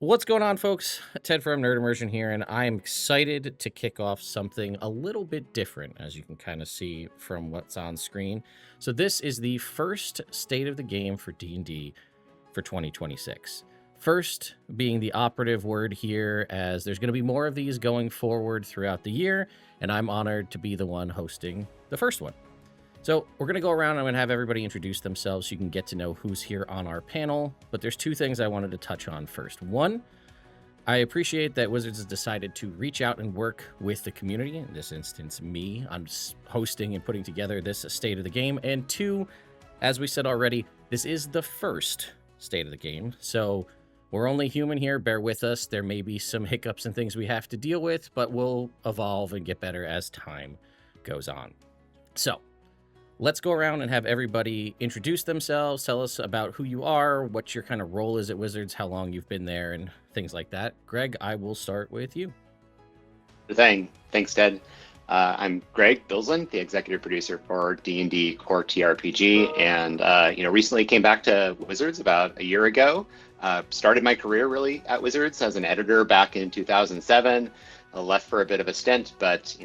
What's going on, folks? Ted from Nerd Immersion here, and I'm excited to kick off something a little bit different, as you can kind of see from what's on screen. So this is the first State of the Game for D&D for 2026. First being the operative word here, as there's going to be more of these going forward throughout the year, and I'm honored to be the one hosting the first one. So we're going to go around and I'm going to have everybody introduce themselves so you can get to know who's here on our panel. But there's two things I wanted to touch on first. One, I appreciate that Wizards has decided to reach out and work with the community, in this instance, me. I'm hosting and putting together this State of the Game. And two, as we said already, this is the first State of the Game. So we're only human here. Bear with us. There may be some hiccups and things we have to deal with, but we'll evolve and get better as time goes on. So let's go around and have everybody introduce themselves, tell us about who you are, what your kind of role is at Wizards, how long you've been there, and things like that. Greg, I will start with you. Thanks, Ted. I'm Greg Bilsland, the executive producer for D&D Core TRPG, and recently came back to Wizards about a year ago. Started my career really at Wizards as an editor back in 2007. Left for a bit of a stint, but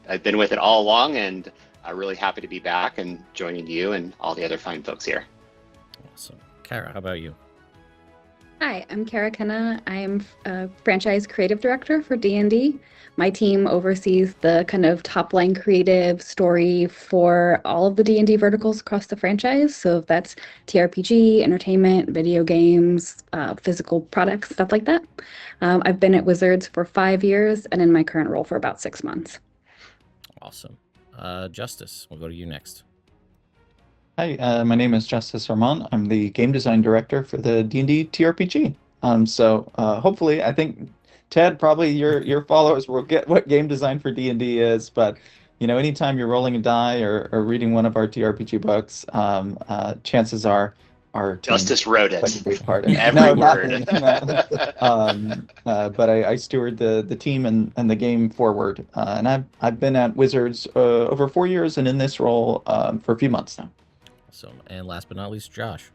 I've been with it all along, and I'm really happy to be back and joining you and all the other fine folks here. Awesome. Kara, how about you? Hi, I'm Kenna. I'm a franchise creative director for D&D. My team oversees the kind of top-line creative story for all of the D&D verticals across the franchise. So that's TRPG, entertainment, video games, physical products, stuff like that. I've been at Wizards for 5 years and in my current role for about 6 months. Awesome. Justice, we'll go to you next. Hi, my name is Justice Arman. I'm the game design director for the D&D TRPG. Hopefully, I think Ted, probably your followers will get what game design for D&D is. But anytime you're rolling a die or reading one of our TRPG books, chances are our Justice wrote it. Part Every word. But I steward the team and the game forward. And I've been at Wizards over 4 years and in this role for a few months now. Awesome. And last but not least, Josh.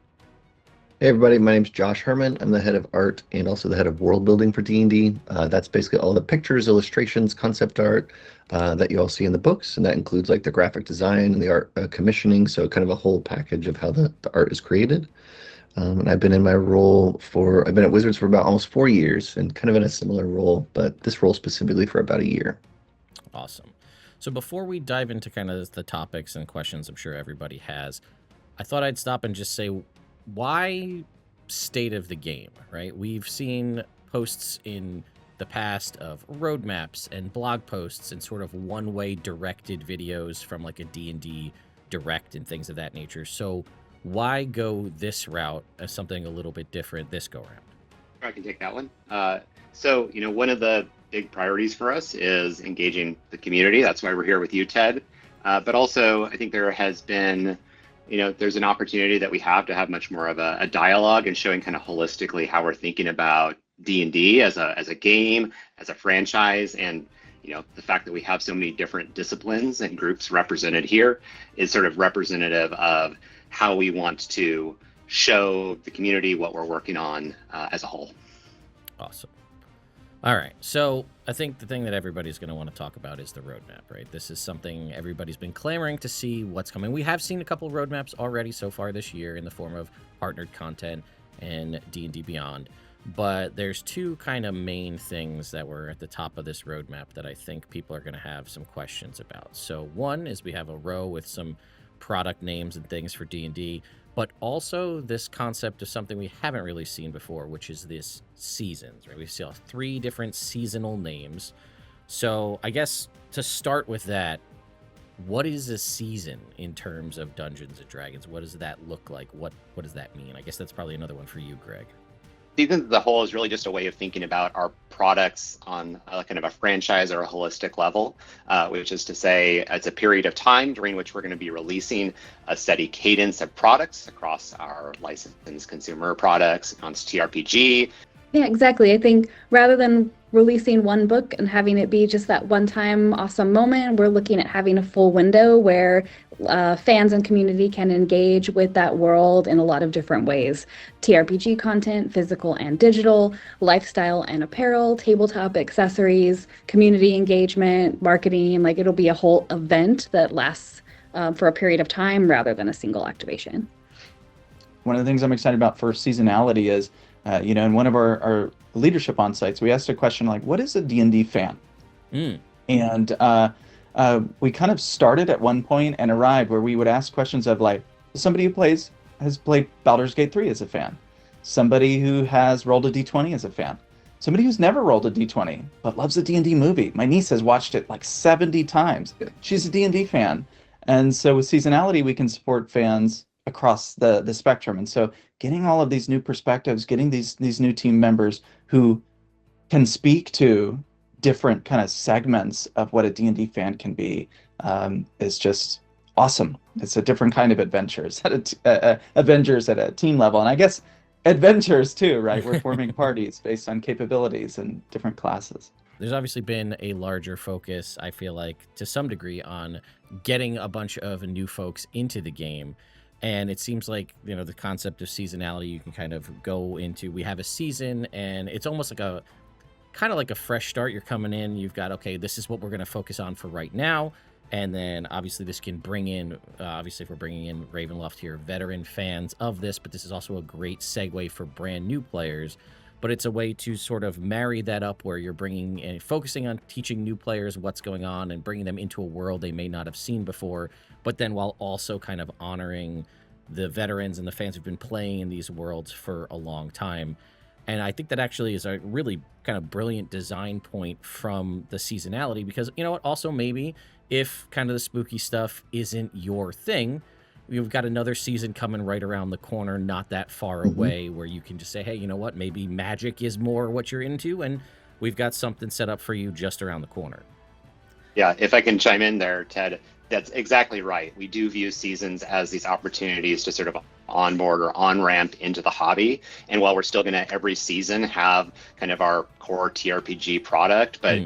Hey everybody, my name's Josh Herman. I'm the head of art and also the head of world building for D&D. That's basically all the pictures, illustrations, concept art that you all see in the books, and that includes like the graphic design and the art commissioning, so kind of a whole package of how the art is created. And I've been at Wizards for about almost 4 years and kind of in a similar role, but this role specifically for about a year. Awesome. So before we dive into kind of the topics and questions I'm sure everybody has, I thought I'd stop and just say, why State of the Game, right? We've seen posts in the past of roadmaps and blog posts and sort of one-way directed videos from like a D&D Direct and things of that nature. So why go this route as something a little bit different this go around? I can take that one. So one of the big priorities for us is engaging the community. That's why we're here with you, Ted. But also, I think there has been there's an opportunity that we have to have much more of a dialogue and showing kind of holistically how we're thinking about D&D as a game, as a franchise, and the fact that we have so many different disciplines and groups represented here is sort of representative of how we want to show the community what we're working on as a whole. Awesome. All right, so I think the thing that everybody's going to want to talk about is the roadmap, right? This is something everybody's been clamoring to see what's coming. We have seen a couple of roadmaps already so far this year in the form of partnered content and D&D Beyond, but there's two kind of main things that were at the top of this roadmap that I think people are going to have some questions about. So one is we have a row with some product names and things for D&D, but also this concept of something we haven't really seen before, which is this seasons, right? We see 3 different seasonal names. So I guess to start with that, what is a season in terms of Dungeons & Dragons? What does that look like? What does that mean? I guess that's probably another one for you, Greg. Seasons as a whole is really just a way of thinking about our products on kind of a franchise or a holistic level, which is to say it's a period of time during which we're going to be releasing a steady cadence of products across our licensed consumer products, on TRPG, Yeah, exactly. I think rather than releasing one book and having it be just that one-time awesome moment, we're looking at having a full window where fans and community can engage with that world in a lot of different ways. TRPG content, physical and digital, lifestyle and apparel, tabletop accessories, community engagement, marketing. Like it'll be a whole event that lasts for a period of time rather than a single activation. One of the things I'm excited about for seasonality is, in one of our leadership on sites, we asked a question like, what is a D&D fan? And we kind of started at one point and arrived where we would ask questions of like, somebody who has played Baldur's Gate 3 as a fan, somebody who has rolled a D20 as a fan, somebody who's never rolled a D20 but loves a D&D movie. My niece has watched it like 70 times. She's a D&D fan. And so with seasonality, we can support fans across the spectrum. And so getting all of these new perspectives, getting these new team members who can speak to different kind of segments of what a D&D fan can be is just awesome. It's a different kind of adventures adventures at a team level. And I guess adventures too, right? We're forming parties based on capabilities and different classes. There's obviously been a larger focus, I feel like, to some degree on getting a bunch of new folks into the game. And it seems like, the concept of seasonality, you can kind of go into, we have a season and it's almost like a fresh start. You're coming in, you've got, okay, this is what we're going to focus on for right now. And then obviously this can bring in, if we're bringing in Ravenloft here, veteran fans of this, but this is also a great segue for brand new players. But it's a way to sort of marry that up where you're bringing and focusing on teaching new players what's going on and bringing them into a world they may not have seen before, but then while also kind of honoring the veterans and the fans who've been playing in these worlds for a long time. And I think that actually is a really kind of brilliant design point from the seasonality, because also maybe if kind of the spooky stuff isn't your thing, you've got another season coming right around the corner, not that far away, where you can just say, hey, you know what, maybe magic is more what you're into, and we've got something set up for you just around the corner. Yeah, if I can chime in there, Ted, that's exactly right. We do view seasons as these opportunities to sort of onboard or on-ramp into the hobby. And while we're still going to every season have kind of our core TRPG product, but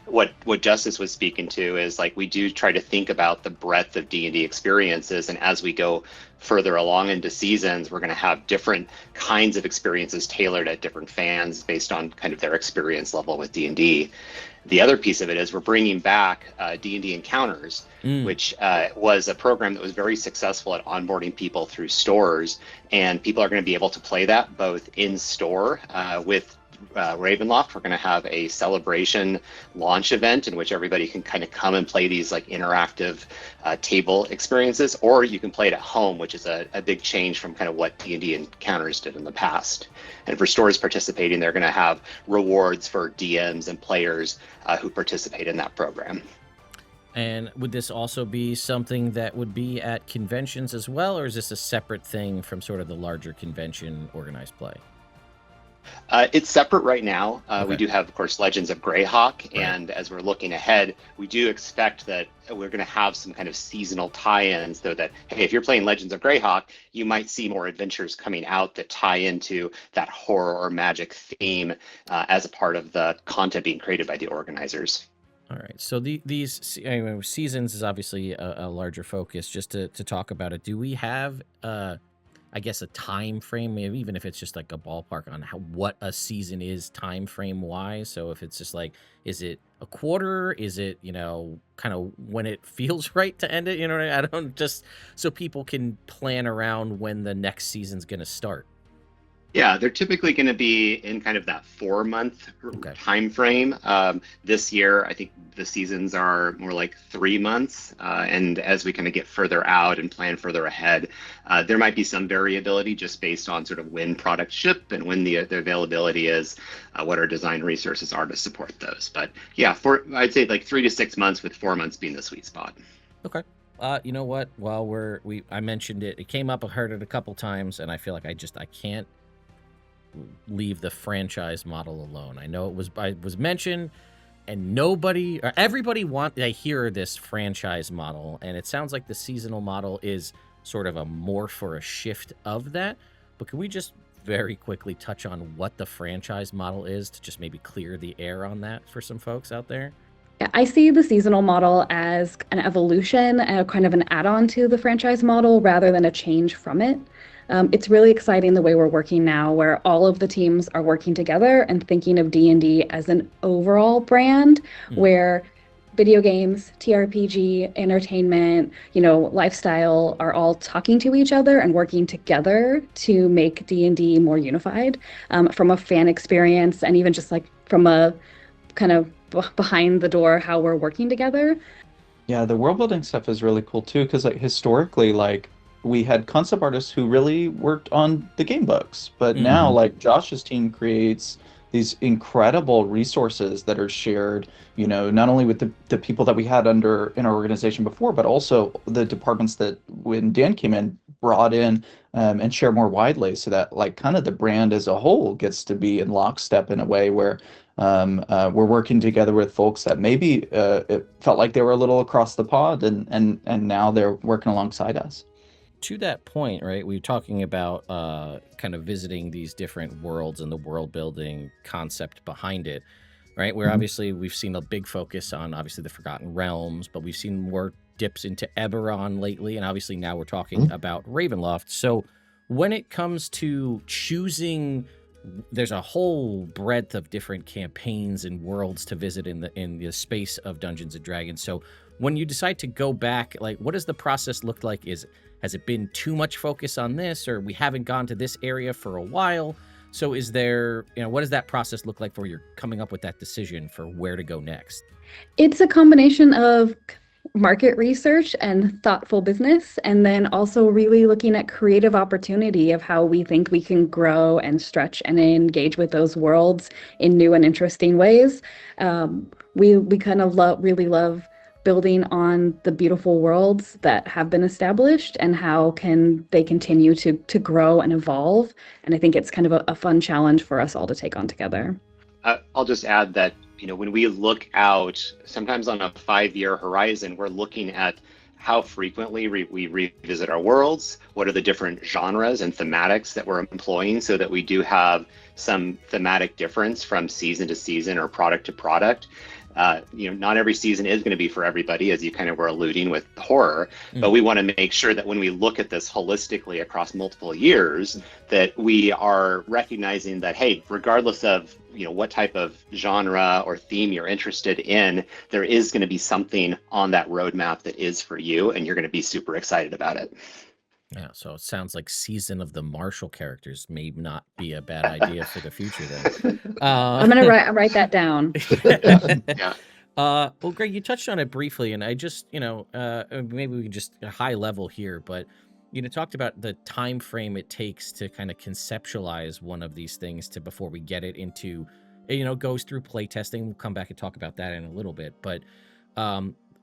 what Justice was speaking to is like we do try to think about the breadth of D&D experiences, and as we go further along into seasons, we're going to have different kinds of experiences tailored at different fans based on kind of their experience level with D&D. The other piece of it is we're bringing back D&D Encounters, which was a program that was very successful at onboarding people through stores, and people are going to be able to play that both in store with Ravenloft. We're going to have a celebration launch event in which everybody can kind of come and play these like interactive table experiences, or you can play it at home, which is a big change from kind of what D&D Encounters did in the past. And for stores participating, they're going to have rewards for DMs and players who participate in that program. And would this also be something that would be at conventions as well, or is this a separate thing from sort of the larger convention organized play? It's separate right now. Okay. We do have, of course, Legends of Greyhawk, Right. and as we're looking ahead, we do expect that we're going to have some kind of seasonal tie-ins, so that, hey, if you're playing Legends of Greyhawk, you might see more adventures coming out that tie into that horror or magic theme as a part of the content being created by the organizers. All right. So these seasons is obviously a larger focus. Just to talk about it, do we have I guess a time frame, maybe even if it's just like a ballpark on what a season is time frame wise? So if it's just like, is it a quarter? Is it, kind of when it feels right to end it? I don't, just so people can plan around when the next season's going to start. Yeah, they're typically going to be in kind of that 4-month time frame. This year, I think the seasons are more like 3 months. And as we kind of get further out and plan further ahead, there might be some variability just based on sort of when products ship and when the availability is, what our design resources are to support those. But yeah, I'd say like 3 to 6 months, with 4 months being the sweet spot. Okay. You know what? While I mentioned it, it came up, I heard it a couple times, and I feel like I can't leave the franchise model alone. I know it was mentioned, and everybody I hear this franchise model, and it sounds like the seasonal model is sort of a morph or a shift of that. But can we just very quickly touch on what the franchise model is to just maybe clear the air on that for some folks out there? Yeah, I see the seasonal model as an evolution, kind of an add-on to the franchise model rather than a change from it. It's really exciting the way we're working now, where all of the teams are working together and thinking of D&D as an overall brand, where video games, TRPG, entertainment, lifestyle are all talking to each other and working together to make D&D more unified, from a fan experience and even just like from a kind of behind the door how we're working together. Yeah, the world building stuff is really cool too, because like historically, like we had concept artists who really worked on the game books, but now like Josh's team creates these incredible resources that are shared, not only with the people that we had in our organization before, but also the departments that when Dan came in brought in, and share more widely, so that like kind of the brand as a whole gets to be in lockstep in a way where we're working together with folks that maybe it felt like they were a little across the pond, and now they're working alongside us. To that point, right, we were talking about kind of visiting these different worlds and the world building concept behind it, right? Where obviously we've seen a big focus on obviously the Forgotten Realms, but we've seen more dips into Eberron lately, and obviously now we're talking about Ravenloft. So when it comes to choosing, there's a whole breadth of different campaigns and worlds to visit in the space of Dungeons and Dragons. So when you decide to go back, like, what does the process look like? Has it been too much focus on this, or we haven't gone to this area for a while? So is there, what does that process look like for you're coming up with that decision for where to go next? It's a combination of market research and thoughtful business, and then also really looking at creative opportunity of how we think we can grow and stretch and engage with those worlds in new and interesting ways. We kind of really love building on the beautiful worlds that have been established and how can they continue to grow and evolve. And I think it's kind of a fun challenge for us all to take on together. I'll just add that, when we look out, sometimes on a 5-year horizon, we're looking at how frequently we revisit our worlds, what are the different genres and thematics that we're employing, so that we do have some thematic difference from season to season or product to product. Not every season is going to be for everybody, as you kind of were alluding with horror, but we want to make sure that when we look at this holistically across multiple years, that we are recognizing that, hey, regardless of what type of genre or theme you're interested in, there is going to be something on that roadmap that is for you, and you're going to be super excited about it. Yeah, so it sounds like Season of the Marshall characters may not be a bad idea for the future then. I'm going to write that down. Yeah. Well, Greg, you touched on it briefly, and I just, maybe we can just high level here, but talked about the time frame it takes to kind of conceptualize one of these things to before we get it into, goes through playtesting. We'll come back and talk about that in a little bit, but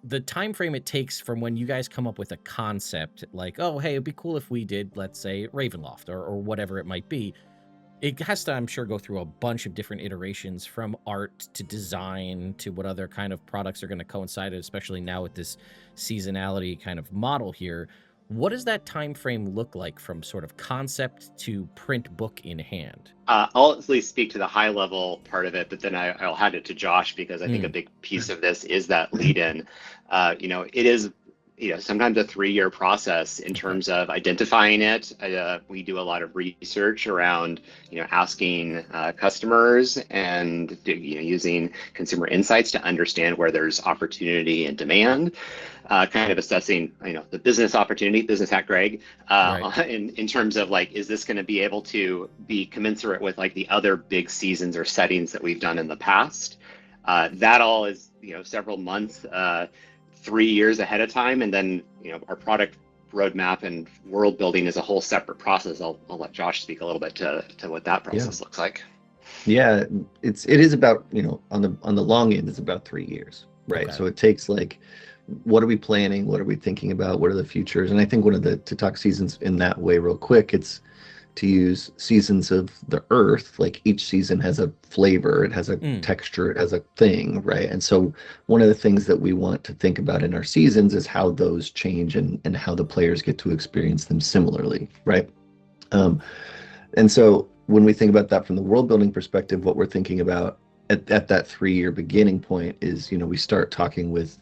the time frame it takes from when you guys come up with a concept, like, oh, hey, it'd be cool if we did, let's say, Ravenloft or whatever it might be. It has to, I'm sure, go through a bunch of different iterations, from art to design to what other kind of products are going to coincide, especially now with this seasonality kind of model here. What does that time frame look like from sort of concept to print book in hand? I'll at least speak to the high level part of it, but then I'll hand it to Josh, because I think a big piece of this is that lead in. It is sometimes a 3-year process in terms of identifying it. We do a lot of research around, asking customers and using consumer insights to understand where there's opportunity and demand. Kind of assessing, the business opportunity, business hack Greg, right. in terms of like, is this going to be able to be commensurate with like the other big seasons or settings that we've done in the past? That all is, several months, 3 years ahead of time. And then, our product roadmap and world building is a whole separate process. I'll let Josh speak a little bit to what that process looks like. Yeah, it is about, on the long end, it's about 3 years, right? Okay. So it takes like, what are we planning? What are we thinking about? What are the futures? And I think to talk seasons in that way real quick, it's to use seasons of the earth. Like each season has a flavor, it has a texture, it has a thing, right? And so one of the things that we want to think about in our seasons is how those change and how the players get to experience them similarly, right? And so when we think about that from the world building perspective, what we're thinking about at that 3-year beginning point is, we start talking with,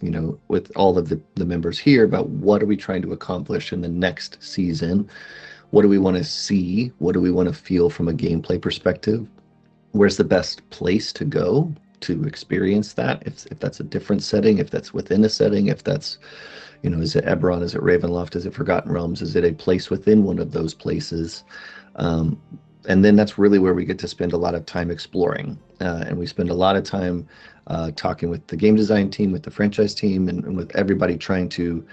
with all of the members here about what are we trying to accomplish in the next season? What do we want to see? What do we want to feel from a gameplay perspective? Where's the best place to go to experience that? If that's a different setting, if that's within a setting, if that's, is it Eberron? Is it Ravenloft? Is it Forgotten Realms? Is it a place within one of those places? And then that's really where we get to spend a lot of time exploring. And we spend a lot of time talking with the game design team, with the franchise team, and with everybody trying to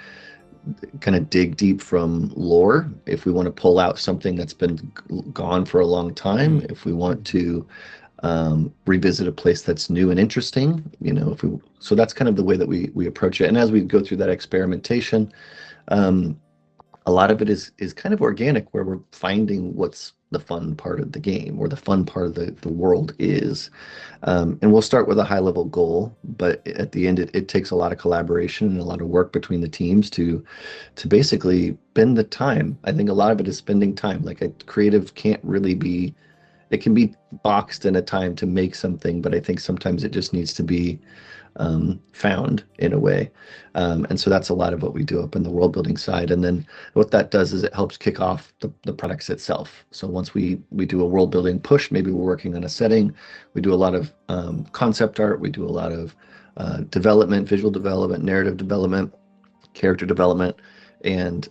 kind of dig deep from lore. If we want to pull out something that's been gone for a long time, if we want to revisit a place that's new and interesting, so that's kind of the way that we approach it. And as we go through that experimentation, a lot of it is kind of organic, where we're finding what's the fun part of the game, or the fun part of the world is. And we'll start with a high level goal, but at the end, it takes a lot of collaboration and a lot of work between the teams to basically spend the time. I think a lot of it is spending time. Like, a creative can't really be, it can be boxed in a time to make something, but I think sometimes it just needs to be found in a way. And so that's a lot of what we do up in the world building side. And then what that does is it helps kick off the products itself. So once we do a world building push, maybe we're working on a setting, we do a lot of concept art, we do a lot of development, visual development, narrative development, character development, and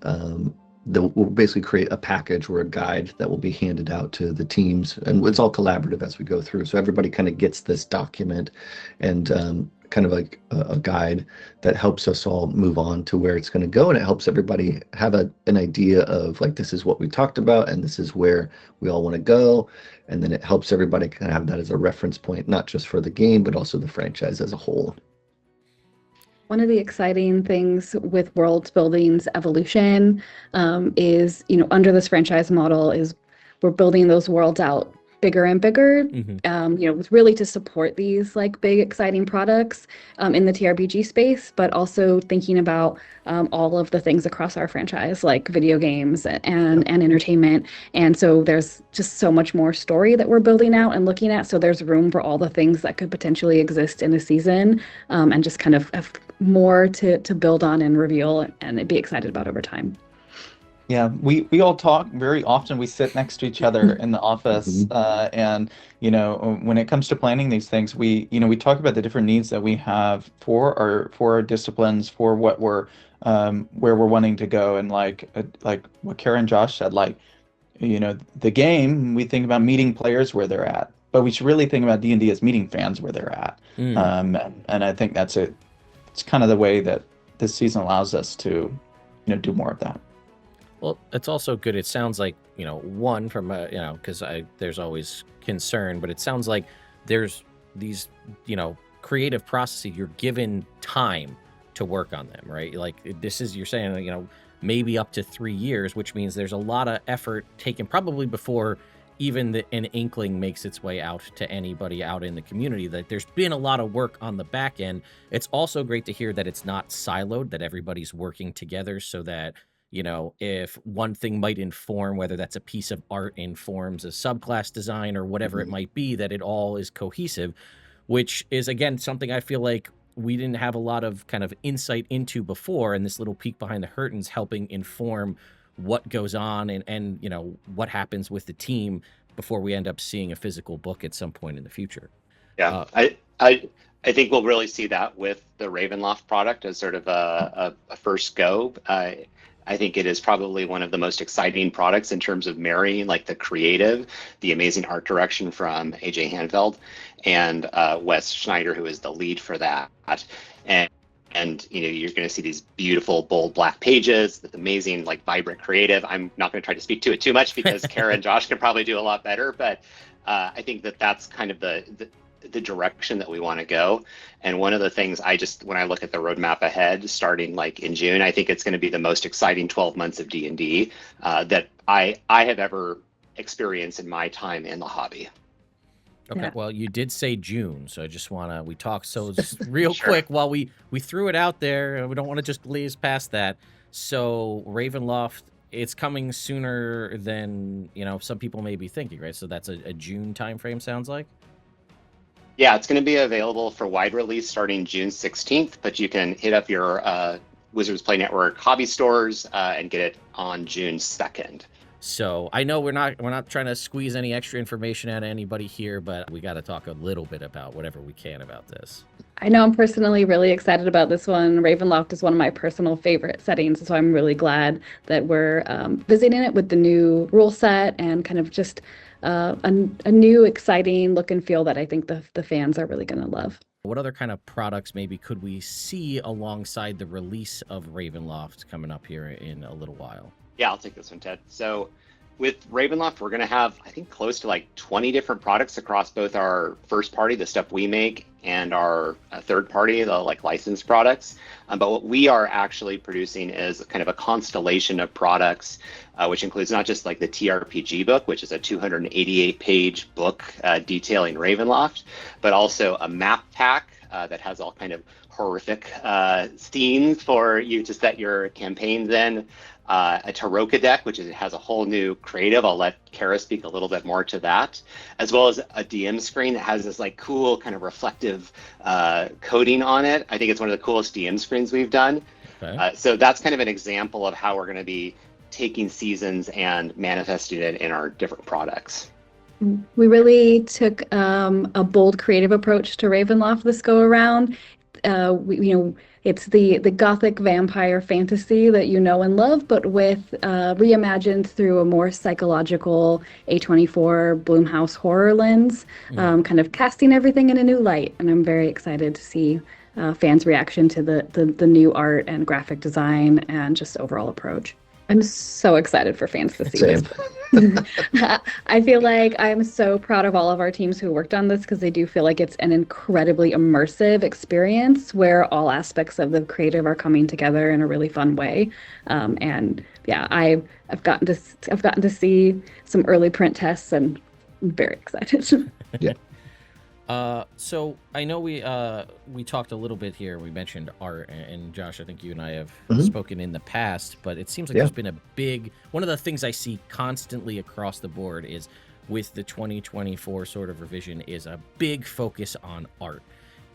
we'll basically create a package or a guide that will be handed out to the teams, and it's all collaborative as we go through. So everybody kind of gets this document and kind of like a guide that helps us all move on to where it's going to go, and it helps everybody have an idea of, like, this is what we talked about and this is where we all want to go. And then it helps everybody kind of have that as a reference point, not just for the game, but also the franchise as a whole. One of the exciting things with world building's evolution is, under this franchise model, is we're building those worlds out bigger and bigger, really to support these like big, exciting products in the TRPG space, but also thinking about all of the things across our franchise, like video games and entertainment. And so there's just so much more story that we're building out and looking at. So there's room for all the things that could potentially exist in a season, and just kind of have more to build on and reveal and be excited about over time. Yeah, we all talk very often. We sit next to each other in the office, and when it comes to planning these things, we talk about the different needs that we have for our disciplines, for what we're where we're wanting to go, and like what Kara and Josh said, the game, we think about meeting players where they're at, but we should really think about D&D as meeting fans where they're at. And I think that's it. It's kind of the way that this season allows us to do more of that. Well, it's also good. It sounds like, one from, because there's always concern, but it sounds like there's these, creative processes. You're given time to work on them, right? Like, you're saying, maybe up to 3 years, which means there's a lot of effort taken probably before even an inkling makes its way out to anybody out in the community, that there's been a lot of work on the back end. It's also great to hear that it's not siloed, that everybody's working together, so that if one thing might inform, whether that's a piece of art informs a subclass design or whatever it might be, that it all is cohesive, which is, again, something I feel like we didn't have a lot of kind of insight into before, and this little peek behind the curtains helping inform what goes on and what happens with the team before we end up seeing a physical book at some point in the future. Yeah, I think we'll really see that with the Ravenloft product as sort of a first go. I think it is probably one of the most exciting products in terms of marrying like the creative, the amazing art direction from AJ Hanfeld and Wes Schneider, who is the lead for that. And you're going to see these beautiful, bold black pages with amazing, like, vibrant creative. I'm not going to try to speak to it too much because Kara and Josh can probably do a lot better. But I think that's kind of the direction that we want to go. And one of the things when I look at the roadmap ahead, starting like in June, I think it's going to be the most exciting 12 months of D&D that I have ever experienced in my time in the hobby. Okay, Yeah. Well, you did say June, so I just we talked, so just real quick, while we threw it out there, we don't want to just glaze past that. So Ravenloft it's coming sooner than, some people may be thinking, right? So that's a June timeframe, sounds like. Yeah, it's going to be available for wide release starting June 16th, but you can hit up your Wizards Play Network hobby stores and get it on June 2nd. So I know we're not trying to squeeze any extra information out of anybody here, but we got to talk a little bit about whatever we can about this. I know I'm personally really excited about this one. Ravenloft is one of my personal favorite settings, so I'm really glad that we're visiting it with the new rule set and kind of just a new, exciting look and feel that I think the fans are really going to love. What other kind of products maybe could we see alongside the release of Ravenloft coming up here in a little while? Yeah, I'll take this one, Ted. So with Ravenloft, we're going to have, I think, close to like 20 different products across both our first party, the stuff we make, and our third party, the like licensed products. But what we are actually producing is kind of a constellation of products, which includes not just like the TRPG book, which is a 288-page book detailing Ravenloft, but also a map pack that has all kind of horrific scenes for you to set your campaigns in. A Taroka deck, which has a whole new creative. I'll let Kara speak a little bit more to that, as well as a DM screen that has this like cool kind of reflective coating on it. I think it's one of the coolest DM screens we've done. Okay. So that's kind of an example of how we're going to be taking Seasons and manifesting it in our different products. We really took a bold creative approach to Ravenloft this go around. It's the gothic vampire fantasy that you know and love, but with reimagined through a more psychological A24 Blumhouse horror lens, kind of casting everything in a new light. And I'm very excited to see fans' reaction to the new art and graphic design and just overall approach. I'm so excited for fans to see this. I feel like I'm so proud of all of our teams who worked on this because they do feel like it's an incredibly immersive experience where all aspects of the creative are coming together in a really fun way. And yeah, I've gotten to see some early print tests and I'm very excited. Yeah. So I know we talked a little bit here. We mentioned art, and Josh, I think you and I have spoken in the past, but it seems like there's been one of the things I see constantly across the board is with the 2024 sort of revision is a big focus on art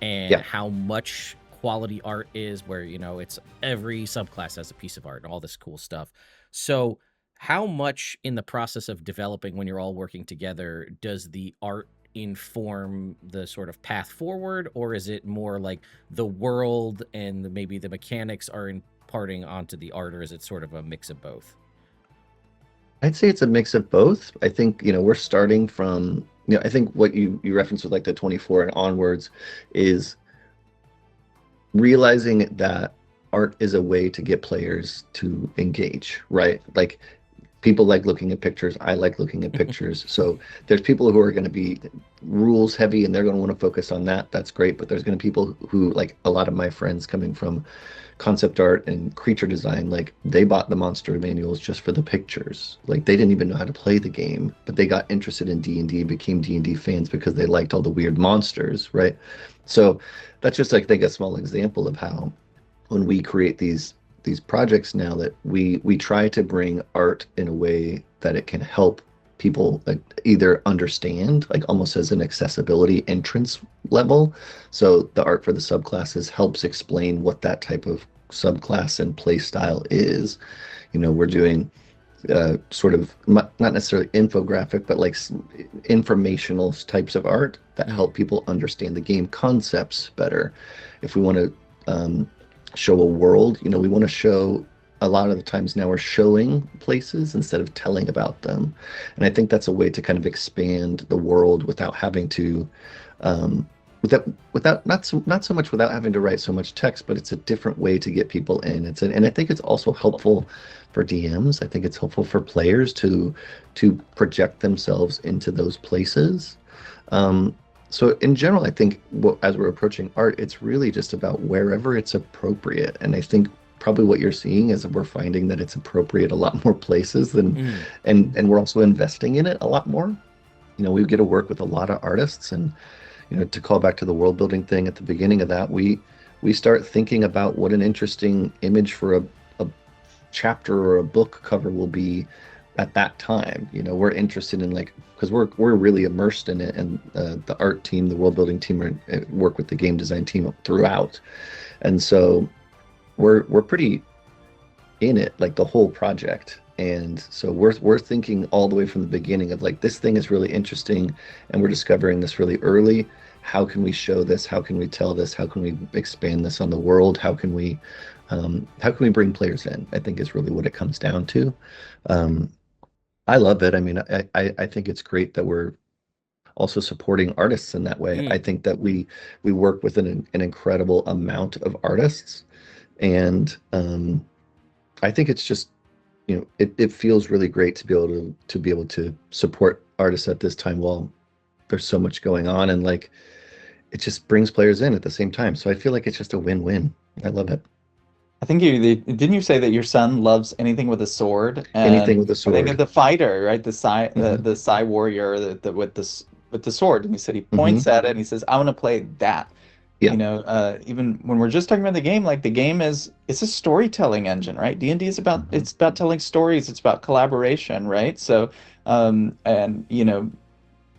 and how much quality art is where, it's every subclass has a piece of art and all this cool stuff. So how much in the process of developing when you're all working together does the art inform the sort of path forward, or is it more like the world and maybe the mechanics are imparting onto the art, or is it sort of a mix of both? I'd say it's a mix of both. I think, we're starting from, I think what you referenced with like the 24 and onwards is realizing that art is a way to get players to engage, right? Like people like looking at pictures. I like looking at pictures. So there's people who are going to be rules heavy and they're going to want to focus on that. That's great. But there's going to be people who, like a lot of my friends coming from concept art and creature design, like they bought the monster manuals just for the pictures. Like they didn't even know how to play the game, but they got interested in D&D, became D&D fans because they liked all the weird monsters, right? So that's just, I think, a small example of how when we create these projects now that we try to bring art in a way that it can help people either understand, like almost as an accessibility entrance level. So the art for the subclasses helps explain what that type of subclass and play style is. We're doing sort of not necessarily infographic, but like informational types of art that help people understand the game concepts better. If we want to show a world, we want to show, a lot of the times now we're showing places instead of telling about them, and I think that's a way to kind of expand the world without having to without not so much without having to write so much text, but it's a different way to get people in. And I think it's also helpful for DMs. I think it's helpful for players to project themselves into those places. So in general, I think as we're approaching art, it's really just about wherever it's appropriate. And I think probably what you're seeing is that we're finding that it's appropriate a lot more places than, and we're also investing in it a lot more. We get to work with a lot of artists, and, to call back to the world building thing at the beginning of that, we start thinking about what an interesting image for a chapter or a book cover will be at that time. You know, we're interested in like, because we're really immersed in it, and the art team, the world building team, work with the game design team throughout, and so we're pretty in it, like the whole project. And so we're thinking all the way from the beginning of like, this thing is really interesting and we're discovering this really early. How can we show this? How can we tell this? How can we expand this on the world? How can we bring players in? I think is really what it comes down to. I love it. I mean, I think it's great that we're also supporting artists in that way. I think that we work with an incredible amount of artists, and I think it's just, you know, it feels really great to be able to support artists at this time while there's so much going on, and like it just brings players in at the same time. So I feel like it's just a win-win. I love it. I think didn't you say that your son loves anything with a sword? Anything with a I sword. think of the fighter, right? The Psy warrior, with the sword, and he said he points at it and he says, "I want to play that." Yeah. You know, even when we're just talking about the game, like the game it's a storytelling engine, right? D&D is about it's about telling stories, it's about collaboration, right? So, and you know,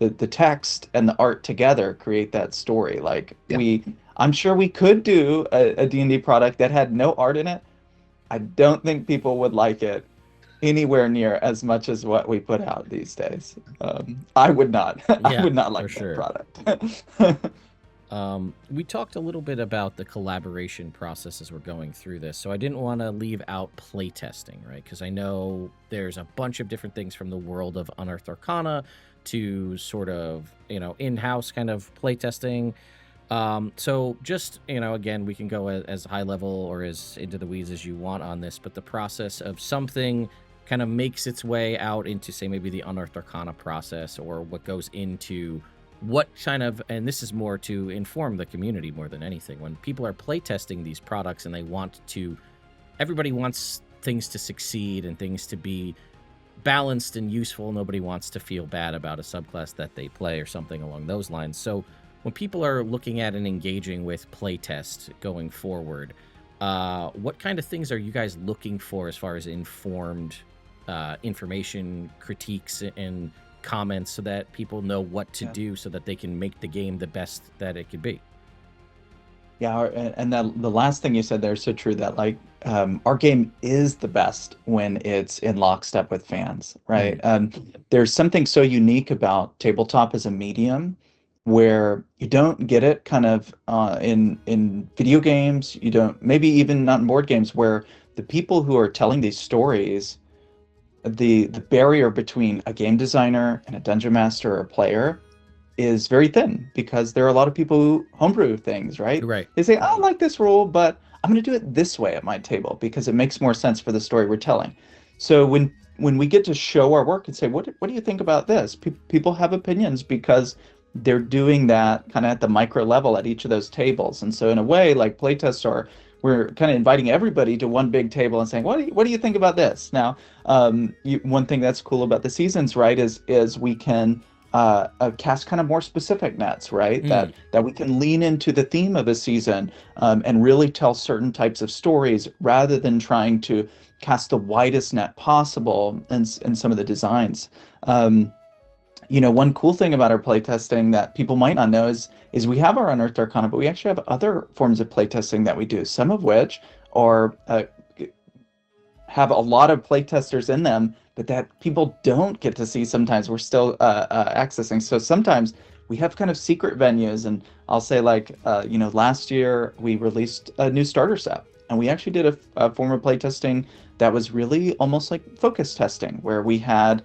the text and the art together create that story. Like I'm sure we could do a D&D product that had no art in it. I don't think people would like it anywhere near as much as what we put out these days. I would not. I would not like that product. We talked a little bit about the collaboration process as we're going through this, so I didn't want to leave out playtesting, right? Because I know there's a bunch of different things from the world of Unearthed Arcana to sort of, you know, in-house kind of playtesting. So just, you know, again, we can go as high level or as into the weeds as you want on this, but the process of something kind of makes its way out into, say, maybe the Unearthed Arcana process, or what goes into what kind of, and this is more to inform the community more than anything. When people are playtesting these products and they want to, everybody wants things to succeed and things to be balanced and useful. Nobody wants to feel bad about a subclass that they play or something along those lines. So when people are looking at and engaging with playtest going forward, what kind of things are you guys looking for as far as informed information, critiques, and comments, so that people know what to do so that they can make the game the best that it could be? Yeah, and that the last thing you said there is so true, that like our game is the best when it's in lockstep with fans, right? There's something so unique about tabletop as a medium where you don't get it kind of in video games. You don't, maybe even not in board games, where the people who are telling these stories, the barrier between a game designer and a dungeon master or a player is very thin, because there are a lot of people who homebrew things, right? They say, I like this rule, but I'm going to do it this way at my table because it makes more sense for the story we're telling. So when we get to show our work and say, what do you think about this? People have opinions because they're doing that kind of at the micro level at each of those tables. And so in a way, like playtests are, we're kind of inviting everybody to one big table and saying, what do you think about this? Now, one thing that's cool about the seasons, right, is we can cast kind of more specific nets, right? That we can lean into the theme of a season and really tell certain types of stories, rather than trying to cast the widest net possible in some of the designs. You know, one cool thing about our playtesting that people might not know is we have our Unearthed Arcana, but we actually have other forms of playtesting that we do, some of which are have a lot of playtesters in them, but that people don't get to see sometimes. We're still accessing. So sometimes we have kind of secret venues, and I'll say, like, you know, last year we released a new starter set, and we actually did a form of playtesting that was really almost like focus testing, where we had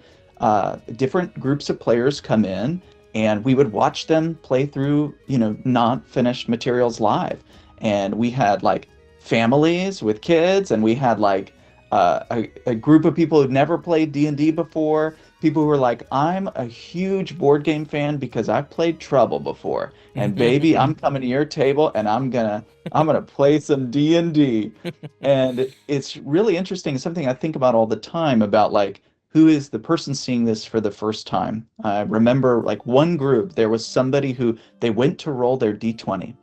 different groups of players come in, and we would watch them play through, you know, not finished materials live. And we had like families with kids, and we had like a group of people who'd never played D&D before, people who were like, I'm a huge board game fan because I've played Trouble before, and baby, I'm coming to your table and I'm gonna play some D&D. And it's really interesting, something I think about all the time, about like, who is the person seeing this for the first time. I remember like one group, there was somebody who, they went to roll their D20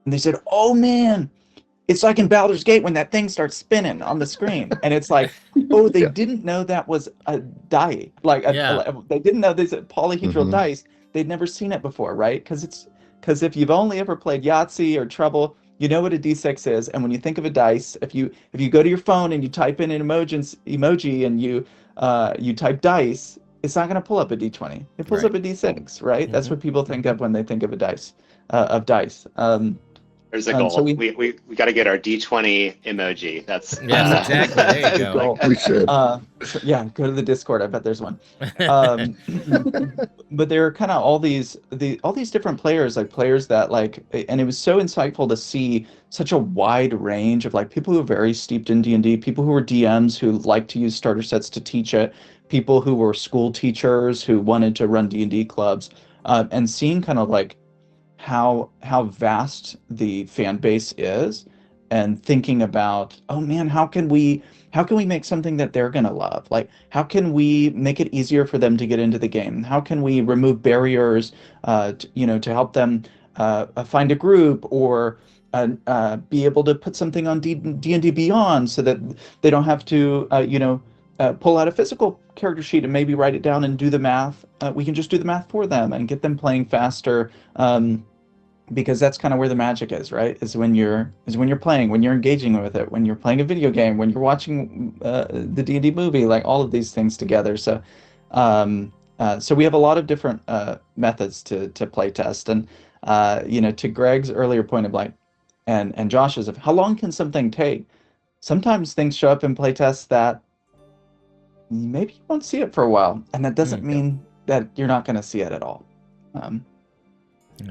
and they said, oh man, it's like in Baldur's Gate when that thing starts spinning on the screen, and it's like, oh, they Yeah. didn't know that was a die, like Yeah. they didn't know this polyhedral Mhm. dice. They'd never seen it before, right? Because if you've only ever played Yahtzee or Trouble, you know what a D6 is, and when you think of a dice, if you go to your phone and you type in an emoji and you type dice, it's not going to pull up a D20. It pulls Right. up a D6, right? That's Mhm. what people think of when they think of a dice, of dice. There's a So goal. we We got to get our D20 emoji. That's Yes, exactly. There you Good go. goal. We should. So yeah, go to the Discord. I bet there's one. Um, but there are kind of all these different players, like players that like, and it was so insightful to see such a wide range of like people who are very steeped in D&D, people who are DMs who like to use starter sets to teach it, people who were school teachers who wanted to run D&D clubs, and seeing kind of like how vast the fan base is, and thinking about, oh man, how can we make something that they're going to love? Like, how can we make it easier for them to get into the game? How can we remove barriers, to help them find a group, or be able to put something on D&D Beyond so that they don't have to, pull out a physical character sheet and maybe write it down and do the math. We can just do the math for them and get them playing faster. Because that's kind of where the magic is, right? Is when you're playing, when you're engaging with it, when you're playing a video game, when you're watching the D&D movie, like all of these things together. So we have a lot of different methods to play test, and to Greg's earlier point of like, and Josh's, of how long can something take? Sometimes things show up in playtests that maybe you won't see it for a while, and that doesn't mean that you're not going to see it at all.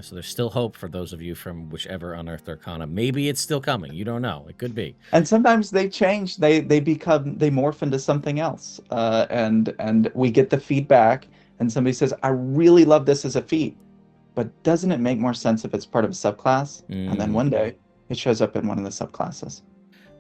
So there's still hope for those of you from whichever Unearthed Arcana. Maybe it's still coming. You don't know. It could be. And sometimes they change. They morph into something else. And we get the feedback, and somebody says, "I really love this as a feat, but doesn't it make more sense if it's part of a subclass?" And then one day it shows up in one of the subclasses.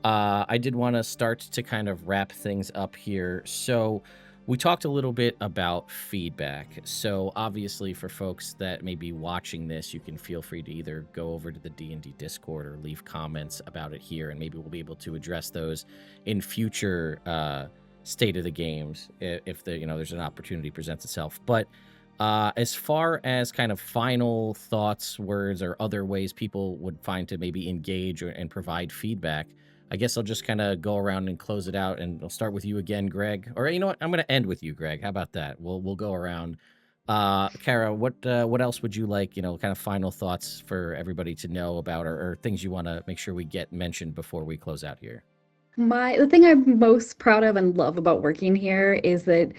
I did want to start to kind of wrap things up here. So we talked a little bit about feedback. So obviously for folks that may be watching this, you can feel free to either go over to the D&D Discord or leave comments about it here, and maybe we'll be able to address those in future state of the games if there's an opportunity presents itself. But as far as kind of final thoughts, words, or other ways people would find to maybe engage and provide feedback, I guess I'll just kind of go around and close it out, and I'll start with you again, Greg. Or you know what? I'm going to end with you, Greg. How about that? We'll go around. Kara, what else would you like? Kind of final thoughts for everybody to know about, or things you want to make sure we get mentioned before we close out here. The thing I'm most proud of and love about working here is that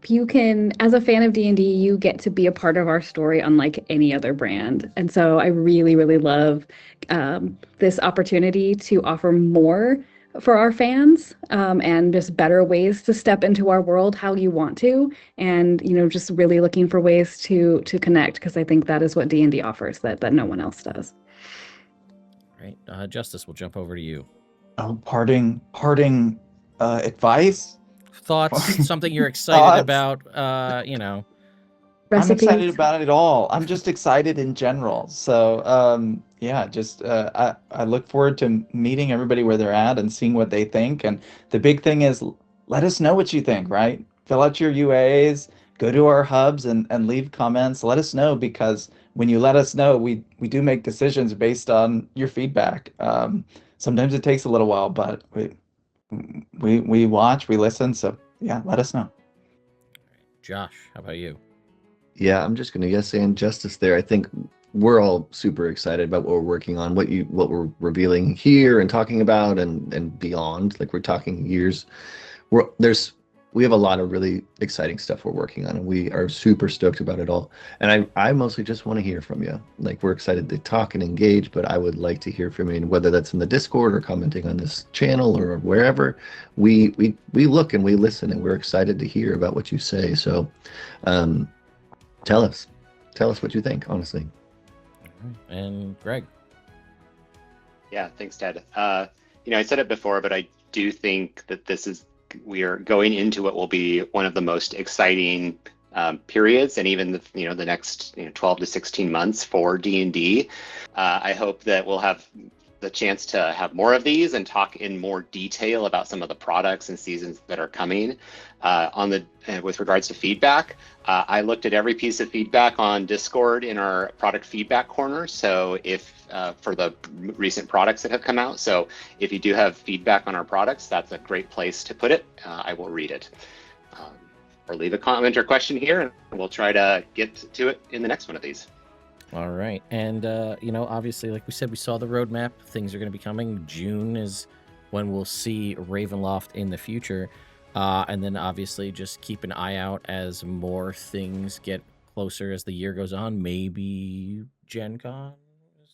you can, as a fan of D&D, you get to be a part of our story unlike any other brand. And so I really, really love this opportunity to offer more for our fans, and just better ways to step into our world how you want to, and just really looking for ways to connect, because I think that is what D&D offers that no one else does. Right, Justice, we'll jump over to you. Oh, parting advice? Thoughts? Something you're excited about? Recipes. I'm excited about it all. I'm just excited in general. So I look forward to meeting everybody where they're at and seeing what they think. And the big thing is, let us know what you think, right? Fill out your UAs, go to our hubs and leave comments. Let us know, because when you let us know, we do make decisions based on your feedback. Sometimes it takes a little while, but we watch, we listen. So yeah, let us know. Josh, how about you? Yeah, I'm just going to say injustice there. I think we're all super excited about what we're working on, what we're revealing here and talking about and beyond. Like, we're talking years. We have a lot of really exciting stuff we're working on, and we are super stoked about it all. And I mostly just want to hear from you. Like, we're excited to talk and engage, but I would like to hear from you, and whether that's in the Discord or commenting on this channel or wherever. We look and we listen, and we're excited to hear about what you say. So tell us what you think, honestly. And Greg. Yeah, thanks, Ted. I said it before, but I do think that we are going into what will be one of the most exciting periods, and even the next 12 to 16 months for D&D. I hope that we'll have the chance to have more of these and talk in more detail about some of the products and seasons that are coming. With regards to feedback, I looked at every piece of feedback on Discord in our product feedback corner. So if for the recent products that have come out, so if you do have feedback on our products, that's a great place to put it. I will read it. Or leave a comment or question here, and we'll try to get to it in the next one of these. All right. And, obviously, like we said, we saw the roadmap. Things are going to be coming. June is when we'll see Ravenloft in the future. And then, obviously, just keep an eye out as more things get closer as the year goes on. Maybe Gen Con.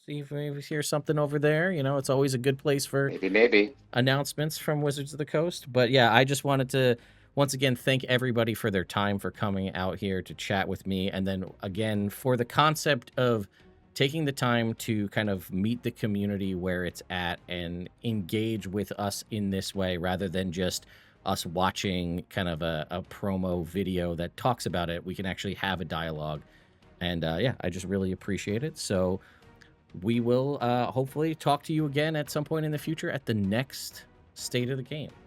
See if we hear something over there. It's always a good place for maybe announcements from Wizards of the Coast. But, yeah, I just wanted to once again thank everybody for their time for coming out here to chat with me. And then again, for the concept of taking the time to kind of meet the community where it's at and engage with us in this way, rather than just us watching kind of a promo video that talks about it. We can actually have a dialogue. And I just really appreciate it. So we will hopefully talk to you again at some point in the future at the next State of the Game.